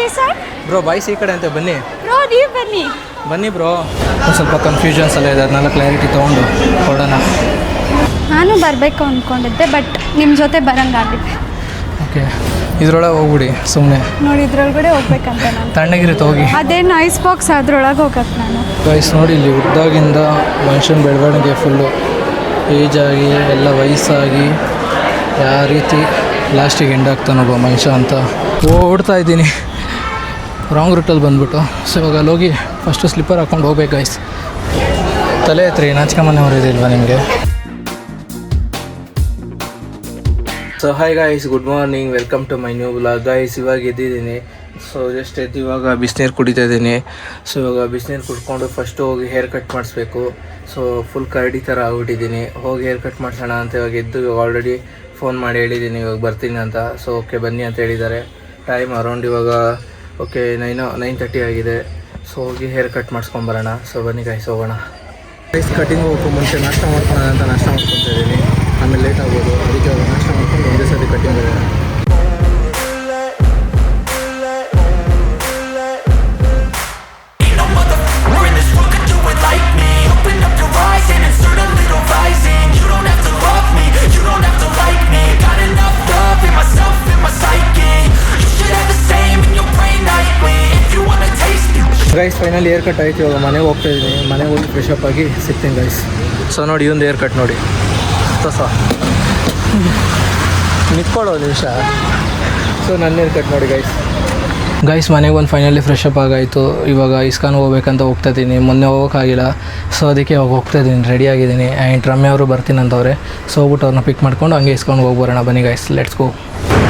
Decide bro boys ಈ ಕಡೆ ಅಂತ ಬನ್ನಿ ಬ್ರೋ ನೀವು ಬನ್ನಿ ಬನ್ನಿ ಬ್ರೋ. ಒಂದು ಸ್ವಲ್ಪ ಕನ್ಫ್ಯೂಷನ್ಸ್ ಎಲ್ಲ ಇದೆ, ಅದನ್ನೆಲ್ಲ ಕ್ಲಾರಿಟಿ ತೊಗೊಂಡು ಹೊರಡೋಣ. ನಾನು ಬರಬೇಕು ಅಂದ್ಕೊಂಡಿದ್ದೆ, ಬಟ್ ನಿಮ್ಮ ಜೊತೆ ಬರೋಂಗಾಗಿದೆ. ಓಕೆ, ಇದ್ರೊಳಗೆ ಹೋಗ್ಬಿಡಿ ಸುಮ್ಮನೆ. ನೋಡಿ ಇದ್ರೊಳಗಡೆ ಹೋಗ್ಬೇಕಂತ ನಾನು. ತಣ್ಣಗಿರುತ್ತೆ ಹೋಗಿ. ಅದೇನು ಐಸ್ ಬಾಕ್ಸ್ ಅದ್ರೊಳಗೆ ಹೋಗಕ್ಕೆ ನಾನು. ಗೈಸ್ ನೋಡಿ, ಇಲ್ಲಿ ಹುಟ್ಟಾಗಿಂದ ಮನುಷ್ಯನ ಬೆಳವಣಿಗೆ ಫುಲ್ಲು ಏಜಾಗಿ ಎಲ್ಲ ವಯಸ್ಸಾಗಿ ಯಾವ ರೀತಿ ಲಾಸ್ಟಿಗೆ ಎಂಡ್ ಆಗ್ತಾನೊಬ್ಬ ಮನುಷ್ಯ ಅಂತ ಓಡ್ತಾ ಇದ್ದೀನಿ. ರಾಂಗ್ ರೂಟಲ್ಲಿ ಬಂದುಬಿಟ್ಟು. ಸೊ ಇವಾಗ ಅಲ್ಲಿ ಹೋಗಿ ಫಸ್ಟು ಸ್ಲಿಪ್ಪರ್ ಹಾಕ್ಕೊಂಡು ಹೋಗ್ಬೇಕು ಗೈಸ್. ತಲೆ ಹತ್ರಿ ನಾಚಿಕಮ್ಮನೆ ಹೊರಿದಿಲ್ವಾ ನಿಮಗೆ? So hi guys, good morning, welcome to my new blog. Guys ಇವಾಗ ಎದ್ದಿದ್ದೀನಿ. ಸೊ ಜಸ್ಟ್ ಎದ್ದು ಇವಾಗ ಬಿಸಿನೀರು ಕುಡಿತಾ ಇದ್ದೀನಿ. ಸೊ ಇವಾಗ ಬಿಸಿನೀರು ಕುಡ್ಕೊಂಡು ಫಸ್ಟು ಹೋಗಿ ಹೇರ್ ಕಟ್ ಮಾಡಿಸ್ಬೇಕು. ಸೊ ಫುಲ್ ಕರಡಿ ಥರ ಆಗ್ಬಿಟ್ಟಿದ್ದೀನಿ. ಹೋಗಿ ಹೇರ್ ಕಟ್ ಮಾಡಿಸೋಣ ಅಂತ ಇವಾಗ ಎದ್ದು ಆಲ್ರೆಡಿ ಫೋನ್ ಮಾಡಿ ಹೇಳಿದ್ದೀನಿ ಇವಾಗ ಬರ್ತೀನಿ ಅಂತ. ಸೊ ಓಕೆ ಬನ್ನಿ ಅಂತ ಹೇಳಿದ್ದಾರೆ. ಟೈಮ್ ಅರೌಂಡ್ ಇವಾಗ ಓಕೆ 9:30 ಆಗಿದೆ. ಸೊ ಹೋಗಿ ಹೇರ್ ಕಟ್ ಮಾಡಿಸ್ಕೊಂಬರೋಣ. ಸೊ ಬನ್ನಿ ಗಾಯ್ಸ್ ಹೋಗೋಣ. ಗೈಸ್ ಕಟಿಂಗ್ ಹೋಗೋ ಮುಂಚೆ ನಾಷ್ಟ ಮಾಡ್ಕೊಳ್ಳೋಣ ಅಂತ ನಾಷ್ಟ ಮಾಡ್ಕೊತಾ ಇದ್ದೀನಿ. ಆಮೇಲೆ ಲೇಟ್ ಆಗ್ಬೋದು, ಅದಕ್ಕೆ ಇವಾಗ ನಾಷ್ಟ ಮಾಡ್ಕೊಂಡು ಒಂದೇ ಸತಿ ಕಟಿಂಗ್ ಹೋಗೋಣ. ಗೈಸ್ ಫೈನಲ್ ಏರ್ ಕಟ್ ಆಯಿತು. ಇವಾಗ ಮನೆಗೆ ಹೋಗ್ತಾ ಇದ್ದೀನಿ. ಮನೆಗೆ ಹೋಗಿ ಫ್ರೆಶ್ ಅಪ್ ಆಗಿ ಸಿಗ್ತೀನಿ ಗೈಸ್. ಸೊ ನೋಡಿ ಒಂದು ಏರ್ ಕಟ್ ನೋಡಿ ಹೊಸ ನಿಂತ್ಕೊಳ್ಳೋ ನಿಮಿಷ. ಸೊ ನನ್ನ ಏರ್ ಕಟ್ ನೋಡಿ ಗೈಸ್ ಮನೆಗೆ ಒಂದು ಫೈನಲಿ ಫ್ರೆಶ್ ಅಪ್ ಆಗಾಯಿತು. ಇವಾಗ ಇಸ್ಕಾನ್ ಹೋಗ್ಬೇಕಂತ ಹೋಗ್ತಾ ಇದ್ದೀನಿ. ಮೊನ್ನೆ ಹೋಗೋಕ್ಕಾಗಿಲ್ಲ, ಸೊ ಅದಕ್ಕೆ ಇವಾಗ ಹೋಗ್ತಾ ಇದ್ದೀನಿ, ರೆಡಿಯಾಗಿದ್ದೀನಿ. ಆ್ಯಂಡ್ ರಮ್ಯ ಅವರು ಬರ್ತೀನಿ ಅಂತವ್ರೆ. ಸೊ ಹೋಗ್ಬಿಟ್ಟು ಅವ್ರನ್ನ ಪಿಕ್ ಮಾಡ್ಕೊಂಡು ಹಂಗೆ ಇಸ್ಕೊಂಡು ಹೋಗಿ ಬರೋಣ. ಬನ್ನಿ ಗೈಸ್, ಲೆಟ್ಸ್ ಗೋ.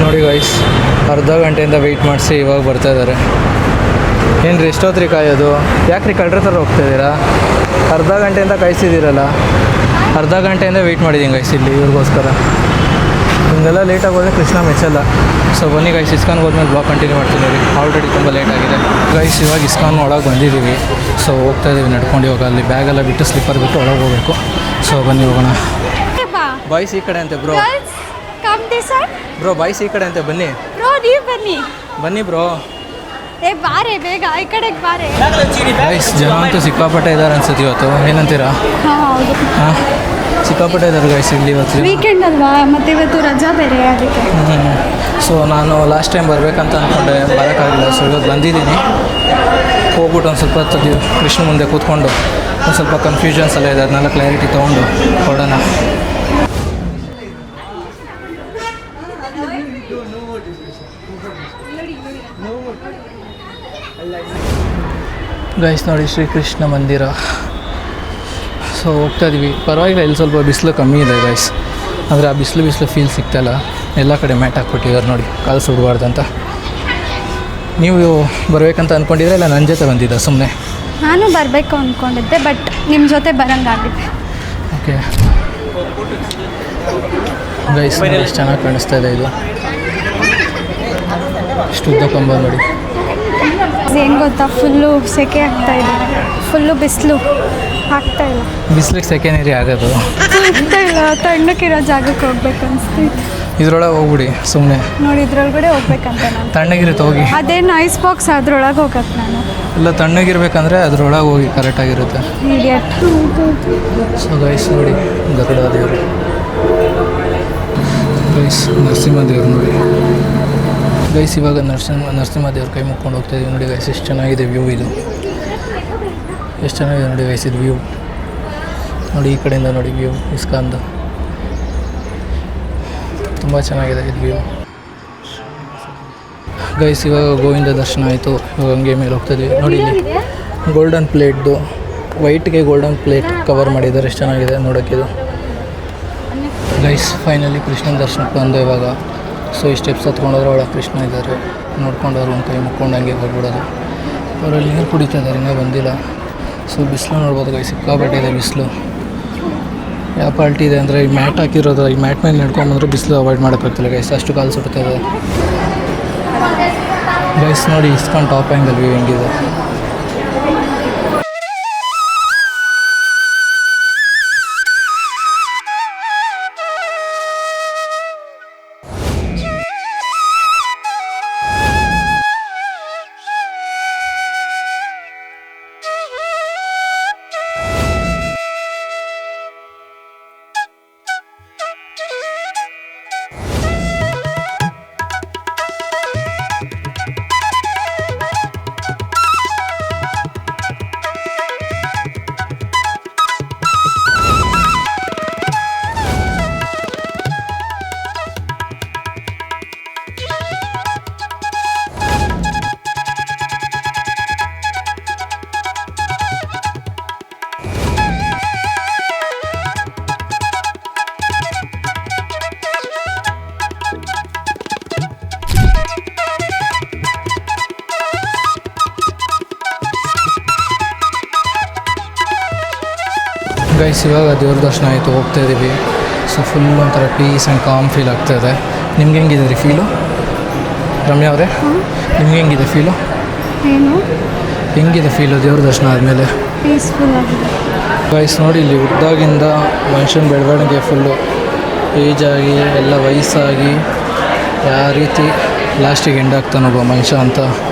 ನೋಡಿ ಗೈಸ್, ಅರ್ಧ ಗಂಟೆಯಿಂದ ವೆಯ್ಟ್ ಮಾಡಿಸಿ ಇವಾಗ ಬರ್ತಾ ಇದ್ದಾರೆ. ಏನು ರೀ ಎಷ್ಟೊತ್ರಿ ಕಾಯೋದು? ಯಾಕೆ ರೀ ಕಳ್ರ ಥರ ಹೋಗ್ತಾಯಿದ್ದೀರಾ? ಅರ್ಧ ಗಂಟೆಯಿಂದ ಕಾಯಿಸಿದ್ದೀರಲ್ಲ. ಅರ್ಧ ಗಂಟೆಯಿಂದ ವೆಯ್ಟ್ ಮಾಡಿದ್ದೀನಿ ಗೈಸ್ ಇಲ್ಲಿ ಇವ್ರಿಗೋಸ್ಕರ. ಹಿಂಗೆಲ್ಲ ಲೇಟಾಗಿ ಹೋದರೆ ಕೃಷ್ಣ ಮೆಚ್ಚಲ್ಲ. ಸೊ ಬನ್ನಿ ಗೈಸ್, ಇಸ್ಕಾನ್ಗೆ ಹೋದ್ಮೇಲೆ ಬ್ಲಾಗ್ ಕಂಟಿನ್ಯೂ ಮಾಡ್ತೀನಿ ರೀ. ಆಲ್ರೆಡಿ ತುಂಬ ಲೇಟ್ ಆಗಿದೆ ಗೈಸ್. ಇವಾಗ ಇಸ್ಕಾನ್ ಒಳಗೆ ಬಂದಿದ್ದೀವಿ. ಸೊ ಹೋಗ್ತಾ ಇದ್ದೀವಿ ನಡ್ಕೊಂಡು. ಇವಾಗ ಅಲ್ಲಿ ಬ್ಯಾಗೆಲ್ಲ ಬಿಟ್ಟು ಸ್ಲಿಪ್ಪರ್ ಬಿಟ್ಟು ಒಳಗೆ ಹೋಗಬೇಕು. ಸೊ ಬನ್ನಿ ಹೋಗೋಣ. ಬಾಯ್ಸ್ ಈ ಕಡೆ ಅಂತೆ ಬ್ರೋ. ಬ್ರೋ ಬಾಯ್ಸ್ ಈ ಕಡೆ ಅಂತೆ ಬನ್ನಿ. ಬ್ರೋ ನೀವು ಬನ್ನಿ ಬನ್ನಿ ಬ್ರೋ. ಏ ಬಾರೆ ಬೇಗ ಈ ಕಡೆಗೆ ಬಾರೆ. ಗೈಸ್ ಜನ ಅಂತೂ ಸಿಕ್ಕಾಪಟ್ಟೆ ಇದ್ದಾರೆ ಅನ್ಸುತ್ತೆ ಇವತ್ತು. ಏನಂತೀರಾ? ಹೌದು, ಹಾಂ ಸಿಕ್ಕಾಪಟ್ಟೆ ಇದ್ದಾರೆ ಗೈಸ್ ಇಲ್ಲಿ ಇವತ್ತು. ವೀಕೆಂಡ್ ಅಲ್ವಾ, ಮತ್ತು ಇವತ್ತು ರಜಾ ಬೇರೆ ಅದಕ್ಕೆ. ಸೊ ನಾನು ಲಾಸ್ಟ್ ಟೈಮ್ ಬರಬೇಕಂತ ಅಂದ್ಕೊಂಡೆ, ಬರೋಕ್ಕಾಗಿಲ್ಲ. ಸೊ ಇವತ್ತು ಬಂದಿದ್ದೀನಿ. ಹೋಗ್ಬಿಟ್ಟು ಒಂದು ಸ್ವಲ್ಪ ಹೊತ್ತು ಕೃಷ್ಣ ಮುಂದೆ ಕೂತ್ಕೊಂಡು ಒಂದು ಸ್ವಲ್ಪ ಕನ್ಫ್ಯೂಷನ್ಸ್ ಎಲ್ಲ ಇದೆ, ಅದನ್ನೆಲ್ಲ ಕ್ಲಾರಿಟಿ ತೊಗೊಂಡು ಹೊರಡೋಣ. ಗೈಸ್ ನೋಡಿ ಶ್ರೀಕೃಷ್ಣ ಮಂದಿರ. ಸೊ ಹೋಗ್ತಾ ಇದ್ದೀವಿ. ಪರವಾಗಿಲ್ಲ, ಇಲ್ಲಿ ಸ್ವಲ್ಪ ಬಿಸಿಲು ಕಮ್ಮಿ ಇದೆ ಗೈಸ್. ಆದರೆ ಆ ಬಿಸಿಲು ಫೀಲ್ ಸಿಗ್ತಾಯಿಲ್ಲ. ಎಲ್ಲ ಕಡೆ ಮ್ಯಾಟ್ ಹಾಕ್ಬಿಟ್ಟಿದ್ದಾರೆ ನೋಡಿ, ಕಾಲು ಸುಡಬಾರ್ದಂತ. ನೀವು ಬರಬೇಕಂತ ಅಂದ್ಕೊಂಡಿದ್ರೆ ಇಲ್ಲ ನನ್ನ ಜೊತೆ ಬಂದಿದ್ದ ಸುಮ್ಮನೆ? ನಾನು ಬರಬೇಕು ಅಂದ್ಕೊಂಡಿದ್ದೆ, ಬಟ್ ನಿಮ್ಮ ಜೊತೆ ಬರೋಂಗಾಗಿದೆ. ಓಕೆ ಗೈಸ್ ಎಷ್ಟು ಚೆನ್ನಾಗಿ ಕಾಣಿಸ್ತಾ ಇದೆ ಇದು. ಇಷ್ಟು ಉದ್ದ ಕಂಬ ನೋಡಿ. ಏನು ಗೊತ್ತಾ, ಫುಲ್ಲು ಸೆಕೆ ಆಗ್ತಾ ಇದೆ. ಫುಲ್ಲು ಬಿಸಿಲು ಆಗ್ತಾ ಇಲ್ಲ. ಬಿಸಿಲಿಗೆ ಸೆಕೆ ನೀರಿ ಆಗೋದು ಆಗ್ತಾ ಇಲ್ಲ. ತಣ್ಣಕ್ಕಿರೋ ಜಾಗಕ್ಕೆ ಹೋಗ್ಬೇಕು ಅನಿಸ್ತೈತೆ. ಇದ್ರೊಳಗೆ ಹೋಗ್ಬಿಡಿ ಸುಮ್ಮನೆ. ನೋಡಿ ಇದ್ರೊಳಗಡೆ ಹೋಗ್ಬೇಕಂತ ನಾನು. ತಣ್ಣಗಿರುತ್ತೆ ಹೋಗಿ. ಅದೇನು ಐಸ್ ಬಾಕ್ಸ್ ಅದ್ರೊಳಗೆ ಹೋಗಕ್ಕೆ ನಾನು. ಎಲ್ಲ ತಣ್ಣಗಿರ್ಬೇಕಂದ್ರೆ ಅದ್ರೊಳಗೆ ಹೋಗಿ ಕರೆಕ್ಟಾಗಿರುತ್ತೆ. ಇಡಿಯಟ್. ಸೊ ಗೈಸ್ ನೋಡಿ ಗರುಡ ದೇವರು. ಗೈಸ್ ನರಸಿಂಹ ದೇವರು ನೋಡಿ ಗೈಸ್. ಇವಾಗ ನರಸಿಂಹ ದೇವ್ರ ಕೈ ಮುಕ್ಕೊಂಡು ಹೋಗ್ತಾ ಇದೀವಿ ನೋಡಿ ಗೈಸ್. ಎಷ್ಟು ಚೆನ್ನಾಗಿದೆ ವ್ಯೂ ಇದು. ಎಷ್ಟು ಚೆನ್ನಾಗಿದೆ ನೋಡಿ ಗೈಸ್ ಇದು ವ್ಯೂ. ನೋಡಿ ಈ ಕಡೆಯಿಂದ ನೋಡಿ ವ್ಯೂ ಇಸ್ಕಾನ್ದು. ತುಂಬ ಚೆನ್ನಾಗಿದೆ ಇದು ವ್ಯೂ ಗೈಸ್. ಇವಾಗ ಗೋವಿಂದ ದರ್ಶನ ಆಯಿತು. ಇವಾಗ ಹಂಗೆ ಮೇಲೆ ಹೋಗ್ತಾಯಿದ್ವಿ ನೋಡಿ. ಇಲ್ಲಿ ಗೋಲ್ಡನ್ ಪ್ಲೇಟ್ದು, ವೈಟ್ಗೆ ಗೋಲ್ಡನ್ ಪ್ಲೇಟ್ ಕವರ್ ಮಾಡಿದ್ದಾರೆ. ಎಷ್ಟು ಚೆನ್ನಾಗಿದೆ ನೋಡೋಕ್ಕಿದು ಗೈಸ್. ಫೈನಲಿ ಕೃಷ್ಣನ ದರ್ಶನಕ್ಕೆ ಬಂದು ಇವಾಗ. ಸೊ ಈ ಸ್ಟೆಪ್ಸ್ ಹತ್ಕೊಂಡೋದ್ರೆ ಒಳಗೆ ಕೃಷ್ಣ ಇದ್ದಾರೆ. ನೋಡ್ಕೊಂಡು ಅವ್ರು ಒಂದು ಕೈ ಮುಕ್ಕೊಂಡು ಹಂಗೆ ಹೋಗ್ಬಿಡೋದು. ಅವರಲ್ಲಿ ನೀರು ಕುಡಿತಾ ಇದ್ದಾರೆ, ಇನ್ನೂ ಬಂದಿಲ್ಲ. ಸೊ ಬಿಸಿಲು ನೋಡ್ಬೋದು ಗೈಸ್, ಸಿಕ್ಕಾಪಟ್ಟೆ ಇದೆ ಬಿಸಿಲು. ಯಾವ ಪಾಲ್ಟಿ ಇದೆ ಅಂದರೆ ಈ ಮ್ಯಾಟ್ ಹಾಕಿರೋದು, ಈ ಮ್ಯಾಟ್ ಮೇಲೆ ನಡ್ಕೊಂಬಂದ್ರೆ ಬಿಸಿಲು ಅವಾಯ್ಡ್ ಮಾಡೋಕ್ಕಾಗ್ತಿಲ್ಲ ಗೈಸ್, ಅಷ್ಟು ಕಾಲು ಸುಡ್ತಾ ಇದೆ ಗೈಸ್. ನೋಡಿ ಇಸ್ಕಾನ್ ಟಾಪ್ ಆ್ಯಂಗಲ್ ವ್ಯೂ ಹೆಂಗಿದೆ. ಗೈಸ್ ಇವಾಗ ದೇವ್ರ ದರ್ಶನ ಆಯಿತು, ಹೋಗ್ತಾ ಇದ್ದೀವಿ. ಸೊ ಫುಲ್ ಒಂಥರ ಪೀಸ್ ಆ್ಯಂಡ್ ಕಾಮ್ ಫೀಲ್ ಆಗ್ತಾಯಿದೆ. ನಿಮ್ಗೆ ಹೆಂಗಿದೆ ರೀ ಫೀಲು ರಮ್ಯಾ ಅವರೇ? ನಿಮ್ಗೆ ಹೆಂಗಿದೆ ಫೀಲು? ಏನು ಹೆಂಗಿದೆ ಫೀಲು ದೇವ್ರ ದರ್ಶನ ಆದಮೇಲೆ? ಪೀಸ್ಫುಲ್ ಆಗಿದೆ. ಗೈಸ್ ನೋಡಿ, ಇಲ್ಲಿ ಹುಟ್ಟಿದಾಗಿಂದ ಮನುಷ್ಯನ ಬೆಳವಣಿಗೆ ಫುಲ್ಲು ಏಜ್ ಆಗಿ ಎಲ್ಲ ವಯಸ್ಸಾಗಿ ಯಾವ ರೀತಿ ಲಾಸ್ಟಿಗೆ ಎಂಡ್ ಆಗ್ತಾನೊಬ್ಬ ಮನುಷ್ಯ ಅಂತ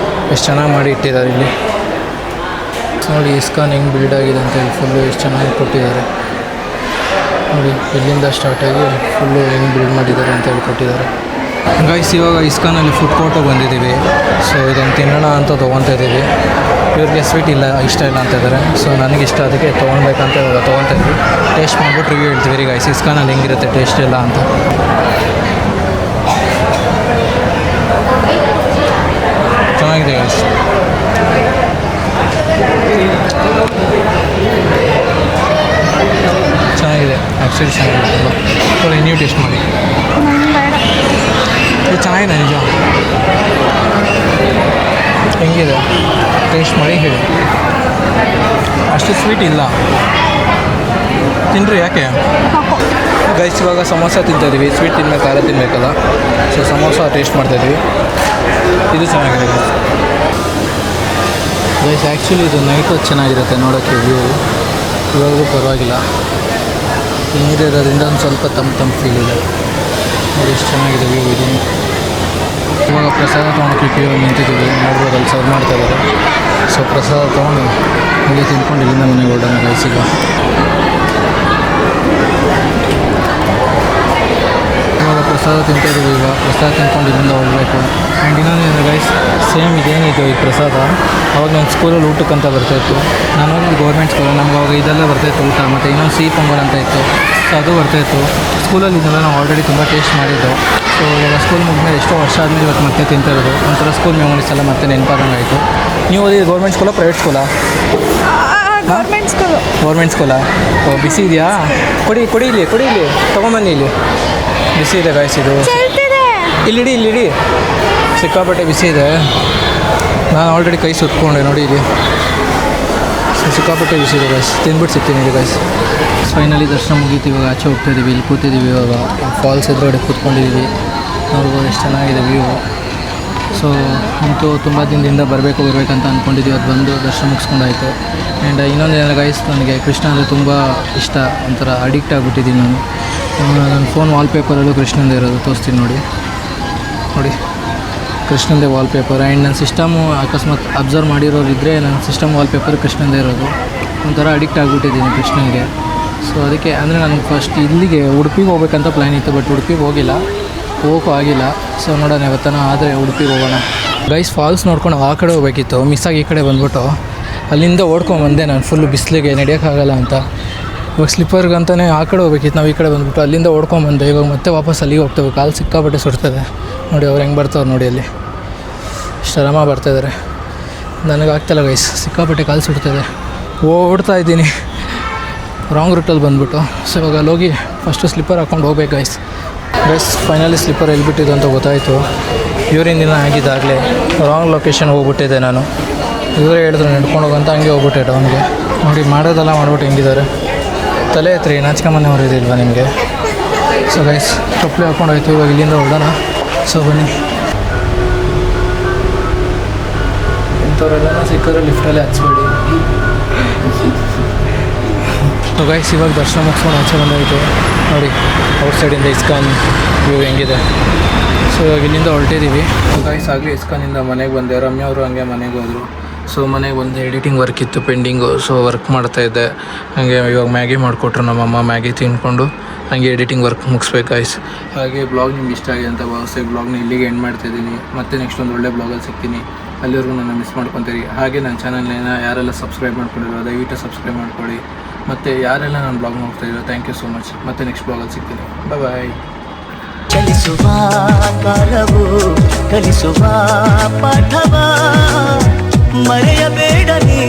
ಎಷ್ಟು ಚೆನ್ನಾಗಿ ಮಾಡಿ ಇಟ್ಟಿದ್ದಾರೆ ಇಲ್ಲಿ. ನೋಡಿ ಇಸ್ಕಾನ್ ಹೆಂಗೆ ಬಿಲ್ಡ್ ಆಗಿದೆ ಅಂತೇಳಿ ಫುಲ್ಲು ಎಷ್ಟು ಚೆನ್ನಾಗಿ ಕೊಟ್ಟಿದ್ದಾರೆ ನೋಡಿ. ಇಲ್ಲಿಂದ ಸ್ಟಾರ್ಟಾಗಿ ಫುಲ್ಲು ಹೆಂಗೆ ಬಿಲ್ಡ್ ಮಾಡಿದ್ದಾರೆ ಅಂತೇಳಿ ಕೊಟ್ಟಿದ್ದಾರೆ. ಗೈಸ್ ಇವಾಗ ಇಸ್ಕಾನಲ್ಲಿ ಫುಡ್ ಕೋರ್ಟು ಬಂದಿದ್ದೀವಿ. ಸೊ ಇದನ್ನು ತಿನ್ನೋಣ ಅಂತ ತೊಗೊತಾ ಇದ್ದೀವಿ. ಇವ್ರಿಗೆ ಸ್ವೀಟ್ ಇಲ್ಲ, ಇಷ್ಟ ಇಲ್ಲ ಅಂತ ಇದ್ದಾರೆ. ಸೊ ನನಗಿಷ್ಟ, ಅದಕ್ಕೆ ತೊಗೊಳ್ಬೇಕಂತ ಇವಾಗ ತೊಗೊತಾ ಇದ್ವಿ. ಟೇಸ್ಟ್ ಮಾಡ್ಬಿಟ್ಟು ರಿವ್ಯೂ ಹೇಳ್ತೀವಿ ರೀ ಗೈಸ್, ಇಸ್ಕಾನಲ್ಲಿ ಹೆಂಗಿರುತ್ತೆ ಟೇಸ್ಟ್ ಇಲ್ಲ ಅಂತ. ಚೆನ್ನಾಗಿದೆ ಗೈಸ್. ಚೆನ್ನಾಗಿದೆ ಆ್ಯಕ್ಚುಲಿ, ಚೆನ್ನಾಗಿದೆ ತುಂಬ. ಸ್ವಲ್ಪ ನೀವು ಟೇಸ್ಟ್ ಮಾಡಿ. ಇದು ಚೆನ್ನಾಗಿದೆ ನಿಜ. ಹೆಂಗಿದೆ ಟೇಸ್ಟ್ ಮಾಡಿ ಹೇಳಿ. ಅಷ್ಟು ಸ್ವೀಟ್ ಇಲ್ಲ, ತಿನ್ನಿರಿ. ಯಾಕೆ ಗೈಸ್ ಇವಾಗ ಸಮೋಸ ತಿಂತಾಯಿದ್ದೀವಿ. ಸ್ವೀಟ್ ತಿನ್ಬೇಕು, ಖಾರ ತಿನ್ನಬೇಕಲ್ಲ. ಸೊ ಸಮೋಸ ಟೇಸ್ಟ್ ಮಾಡ್ತಾಯಿದ್ದೀವಿ. ಇದು ಚೆನ್ನಾಗಿದೆ ಗೈಸ್. ಆ್ಯಕ್ಚುಲಿ ಇದು ನೈಟ್ ಹೊತ್ತು ಚೆನ್ನಾಗಿರುತ್ತೆ ನೋಡೋಕ್ಕೆ ವ್ಯೂ. ಇವಾಗೂ ಪರವಾಗಿಲ್ಲ, ನೀರು ಇರೋದ್ರಿಂದ ಒಂದು ಸ್ವಲ್ಪ ತಂಪು ಫೀಲ್ ಇದೆ ನೋಡಿ. ಎಷ್ಟು ಚೆನ್ನಾಗಿದೆ ವ್ಯೂ ಇದು. ಇವಾಗ ಪ್ರಸಾದ ತೊಗೊಳಕ್ಕೆ ಕ್ಯೂ ನಿಂತಿದ್ದೀವಿ, ನೋಡ್ಬೋದು ಅಲ್ಲಿ ಸರ್ವ್ ಮಾಡ್ತಾಯಿದ್ದಾರೆ. ಸೊ ಪ್ರಸಾದ ತೊಗೊಂಡು ಇಲ್ಲಿ ತಿನ್ಕೊಂಡು ಇಲ್ಲಿಂದ ಮನೆಗೆ ಹೊರಡೋಣ ಗೈಸ್. ಈಗ ಇವಾಗ ಪ್ರಸಾದ ತಿಂತಾಯಿದ್ದೀವಿ. ಈಗ ಪ್ರಸಾದ ತಿನ್ಕೊಂಡು ಇಲ್ಲಿಂದ ಹೊರಡಬೇಕು. ಆ್ಯಂಡ್ ಇನ್ನೊಂದೇನು ಗೈಸ್, ಸೇಮ್ ಇದೇನಿತ್ತು ಈ ಪ್ರಸಾದ ಅವಾಗ ನಾನು ಸ್ಕೂಲಲ್ಲಿ ಊಟಕ್ಕಂತ ಬರ್ತಾಯಿತ್ತು. ನಾನು ಹೋಗಿ ಗೌರ್ಮೆಂಟ್ ಸ್ಕೂಲ್, ನಮ್ಗೆ ಅವಾಗ ಇದೆಲ್ಲ ಬರ್ತಾಯಿತ್ತು ಊಟ. ಮತ್ತು ಇನ್ನೊಂದು ಸಿಹಿ ಪೊಂಗಲ್ ಅಂತ ಇತ್ತು, ಸೊ ಅದು ಬರ್ತಾಯಿತ್ತು. ಸ್ಕೂಲಲ್ಲಿ ಇದೆಲ್ಲ ನಾವು ಆಲ್ರೆಡಿ ತುಂಬ ಟೇಸ್ಟ್ ಮಾಡಿದ್ದು. ಸೊ ಇವಾಗ ಸ್ಕೂಲ್ ಮುಗಿದ್ಮೇಲೆ ಎಷ್ಟೋ ವರ್ಷ ಆದಮೇಲೆ ಇವತ್ತು ಮತ್ತೆ ತಿಂತಾಯಿರೋದು. ಒಂಥರ ಸ್ಕೂಲ್ ಮೆಮೊರೀಸ್ ಎಲ್ಲ ಮತ್ತೆ ನೆನಪಾದಂಗಾಯಿತು. ನೀವು ಓದಿದ್ದು ಗೌರ್ಮೆಂಟ್ ಸ್ಕೂಲಾ ಪ್ರೈವೇಟ್ ಸ್ಕೂಲಾ? ಗೌರ್ಮೆಂಟ್ ಸ್ಕೂಲಾ? ಓ, ಬಿಸಿ ಇದೆಯಾ? ಕೊಡಿ ಇಲ್ಲಿ ತೊಗೊಂಬನ್ನಿ. ಇಲ್ಲಿ ಬಿಸಿ ಇದೆ ಗಾಯ್ಸ್. ಇದು ಇಲ್ಲಿಡಿ ಸಿಕ್ಕಾಪಟ್ಟೆ ಬಿಸಿ ಇದೆ. ನಾನು ಆಲ್ರೆಡಿ ಕೈ ಸುತ್ಕೊಂಡೆ ನೋಡಿ. ಇಲ್ಲಿ ಸಿಕ್ಕಾಪಟ್ಟೆ ಬಿಸಿ ಇದೆ ಗಾಯ್ಸ್. ತಿಂದ್ಬಿಟ್ಟು ಸಿಗ್ತೀನಿ ಇಲ್ಲಿ ಗಾಯ್ಸ್. ಫೈನಲಿ ದರ್ಶನ ಮುಗೀತು. ಇವಾಗ ಆಚೆ ಹೋಗ್ತಾಯಿದ್ದೀವಿ. ಇಲ್ಲಿ ಕೂತಿದ್ದೀವಿ. ಇವಾಗ ಫಾಲ್ಸ್ ಎದುರುಗಡೆ ಕೂತ್ಕೊಂಡಿದ್ದೀವಿ. ನೋಡ್ಬೋದು ಎಷ್ಟು ಚೆನ್ನಾಗಿದೆ ವ್ಯೂ. ಸೊ ಅಂತೂ ತುಂಬ ದಿನದಿಂದ ಬರಬೇಕಂತ ಅಂದ್ಕೊಂಡಿದ್ದೀವಿ. ಅದು ಬಂದು ದರ್ಶನ ಮುಗಿಸ್ಕೊಂಡಾಯಿತು. ಆ್ಯಂಡ್ ಇನ್ನೊಂದೇನು ಗೈಸ್, ನನಗೆ ಕೃಷ್ಣ ಅಂದರೆ ತುಂಬ ಇಷ್ಟ. ಒಂಥರ ಅಡಿಕ್ಟ್ ಆಗಿಬಿಟ್ಟಿದ್ದೀನಿ ನಾನು. ನನ್ನ ಫೋನ್ ವಾಲ್ಪೇಪರಲ್ಲೂ ಕೃಷ್ಣಂದೇ ಇರೋದು. ತೋರಿಸ್ತೀನಿ ನೋಡಿ ಕೃಷ್ಣಂದೇ ವಾಲ್ಪೇಪರ್. ಆ್ಯಂಡ್ ನನ್ನ ಸಿಸ್ಟಮು ಅಕಸ್ಮಾತ್ ಅಬ್ಸರ್ವ್ ಮಾಡಿರೋರಿದ್ದರೆ ನನ್ನ ಸಿಸ್ಟಮ್ ವಾಲ್ಪೇಪರ್ ಕೃಷ್ಣಂದೇ ಇರೋದು. ಒಂಥರ ಅಡಿಕ್ಟ್ ಆಗಿಬಿಟ್ಟಿದ್ದೀನಿ ಕೃಷ್ಣನಿಗೆ. ಸೊ ಅದಕ್ಕೆ ಅಂದರೆ ನಾನು ಫಸ್ಟ್ ಇಲ್ಲಿಗೆ ಉಡುಪಿಗೆ ಹೋಗ್ಬೇಕಂತ ಪ್ಲ್ಯಾನ್ ಇತ್ತು, ಬಟ್ ಉಡುಪಿಗೆ ಹೋಗೋಕ್ಕೂ ಆಗಿಲ್ಲ. ಸೊ ನೋಡೋಣ ಇವತ್ತನ ಆದರೆ ಉಡುಪಿಗೆ ಹೋಗೋಣ ಗೈಸ್. ಫಾಲ್ಸ್ ನೋಡ್ಕೊಂಡು ಆ ಕಡೆ ಹೋಗ್ಬೇಕಿತ್ತು, ಮಿಸ್ಸಾಗಿ ಈ ಕಡೆ ಬಂದ್ಬಿಟ್ಟು ಅಲ್ಲಿಂದ ಓಡ್ಕೊಂಬಂದೆ ನಾನು. ಫುಲ್ಲು ಬಿಸಿಲಿಗೆ ನಡೆಯೋಕ್ಕಾಗಲ್ಲ ಅಂತ. ಇವಾಗ ಸ್ಲಿಪ್ಪರ್ಗಂತಲೇ ಆ ಕಡೆ ಹೋಗ್ಬೇಕಿತ್ತು, ನಾವು ಈ ಕಡೆ ಬಂದ್ಬಿಟ್ಟು ಅಲ್ಲಿಂದ ಓಡ್ಕೊಂಬಂದೆ. ಇವಾಗ ಮತ್ತೆ ವಾಪಸ್ ಅಲ್ಲಿಗೆ ಹೋಗ್ತೇವೆ. ಕಾಲು ಸಿಕ್ಕಾಪಟ್ಟೆ ಸುಡ್ತದೆ ನೋಡಿ. ಅವ್ರು ಹೆಂಗೆ ಬರ್ತಾವ್ರು ನೋಡಿ, ಅಲ್ಲಿ ಇಷ್ಟು ಆರಾಮ ಬರ್ತಾಯಿದ್ದಾರೆ. ನನಗಾಗ್ತಾಯಿಲ್ಲ ಗೈಸ್, ಸಿಕ್ಕಾಪಟ್ಟೆ ಕಾಲು ಸುಡ್ತದೆ. ಓಡ್ತಾ ಇದ್ದೀನಿ ರಾಂಗ್ ರೂಟಲ್ಲಿ ಬಂದುಬಿಟ್ಟು. ಸೊ ಇವಾಗ ಅಲ್ಲೋಗಿ ಫಸ್ಟು ಸ್ಲಿಪ್ಪರ್ ಹಾಕ್ಕೊಂಡು ಹೋಗ್ಬೇಕು ಗೈಸ್. ಫೈನಲಿ ಸ್ಲಿಪ್ಪರ್ ಎಲ್ಲಿಬಿಟ್ಟಿದ್ದು ಅಂತ ಗೊತ್ತಾಯಿತು. ಇವರಿಂದ ದಿನ ಆಗಿದ್ದಾಗಲೇ ರಾಂಗ್ ಲೊಕೇಶನ್ ಹೋಗ್ಬಿಟ್ಟಿದ್ದೆ ನಾನು. ಇವರೇ ಹೇಳಿದ್ರು ನಡ್ಕೊಂಡು ಹೋಗಂತ, ಹಂಗೆ ಹೋಗ್ಬಿಟ್ಟೆ ಟೌನ್ಗೆ. ನೋಡಿ ಮಾಡೋದೆಲ್ಲ ಮಾಡ್ಬಿಟ್ಟು ಹೆಂಗಿದ್ದಾರೆ. ತಲೆ ಎತ್ರಿ, ನಾಚಿಕೆಮನೆ ಹೊರಿದಿಲ್ವಾ ನಿಮಗೆ? ಸೊ ಗೈಸ್ ಚಪ್ಪಲಿ ಹಾಕ್ಕೊಂಡು ಹೋಯ್ತು. ಇವಾಗ ಇಲ್ಲಿಂದ ಹೊರಡೋಣ. ಸೊ ಬನ್ನಿ. ಇಂಥವ್ರೆಲ್ಲ ಸಿಕ್ಕಿದ್ರೆ ಲಿಫ್ಟಲ್ಲೇ ಹಚ್ಬೇಡಿ. ಸೊ ಗೈಸ್ ಇವಾಗ ದರ್ಶನ ಮುಗಿಸ್ಕೊಂಡು ಆಚೆ ಬಂದಾಯಿತು ನೋಡಿ. ಔಟ್ಸೈಡಿಂದ ಇಸ್ಕಾನ್ ವ್ಯೂ ಹೆಂಗಿದೆ. ಸೊ ಇವಾಗ ಇಲ್ಲಿಂದ ಹೊರಟಿದ್ದೀವಿ ಗೈಸ್. ಆಗಲಿ ಇಸ್ಕಾನಿಂದ ಮನೆಗೆ ಬಂದೆ. ರಮ್ಯಾ ಅವರು ಹಂಗೆ ಮನೆಗೆ ಹೋದರು. ಸೊ ಮನೆಗೆ ಬಂದು ಎಡಿಟಿಂಗ್ ವರ್ಕ್ ಇತ್ತು ಪೆಂಡಿಂಗು. ಸೊ ವರ್ಕ್ ಮಾಡ್ತಾಯಿದ್ದೆ. ಹಾಗೆ ಇವಾಗ ಮ್ಯಾಗಿ ಮಾಡಿಕೊಟ್ರು ನಮ್ಮಮ್ಮ. ಮ್ಯಾಗಿ ತಿಂದ್ಕೊಂಡು ಹಾಗೆ ಎಡಿಟಿಂಗ್ ವರ್ಕ್ ಮುಗಿಸ್ಬೇಕು ಗೈಸ್. ಹಾಗೆ ಬ್ಲಾಗ್ ನಿಮ್ಗೆ ಇಷ್ಟ ಆಗಿದೆ ಅಂತ ಭಾವಿಸಿ ಬ್ಲಾಗ್ನ ಇಲ್ಲಿಗೆ ಎಂಡ್ ಮಾಡ್ತಾಯಿದ್ದೀನಿ. ಮತ್ತೆ ನೆಕ್ಸ್ಟ್ ಒಂದು ಒಳ್ಳೆ ಬ್ಲಾಗಲ್ಲಿ ಸಿಗ್ತೀನಿ. ಅಲ್ಲಿವರೆಗೂ ನನ್ನ ಮಿಸ್ ಮಾಡ್ಕೊತೀರಿ. ಹಾಗೆ ನನ್ನ ಚಾನಲ್ನ ಯಾರೆಲ್ಲ ಸಬ್ಸ್ಕ್ರೈಬ್ ಮಾಡ್ಕೊಂಡಿರೋ ದಯವಿಟ್ಟು ಸಬ್ಸ್ಕ್ರೈಬ್ ಮಾಡ್ಕೊಳ್ಳಿ. ಮತ್ತು ಯಾರೆಲ್ಲ ನನ್ನ ಬ್ಲಾಗ್ ನೋಡ್ತಾಯಿರೋ ಥ್ಯಾಂಕ್ ಯು ಸೋ ಮಚ್. ಮತ್ತೆ ನೆಕ್ಸ್ಟ್ ಬ್ಲಾಗಲ್ಲಿ ಸಿಗ್ತೀನಿ. ಬಾಯ್. ಚಲಿಸುವ ಕಾಲವು ಕಲಿಸುವ ಪಾಠವ ಮರೆಯಬೇಡ ನೀ.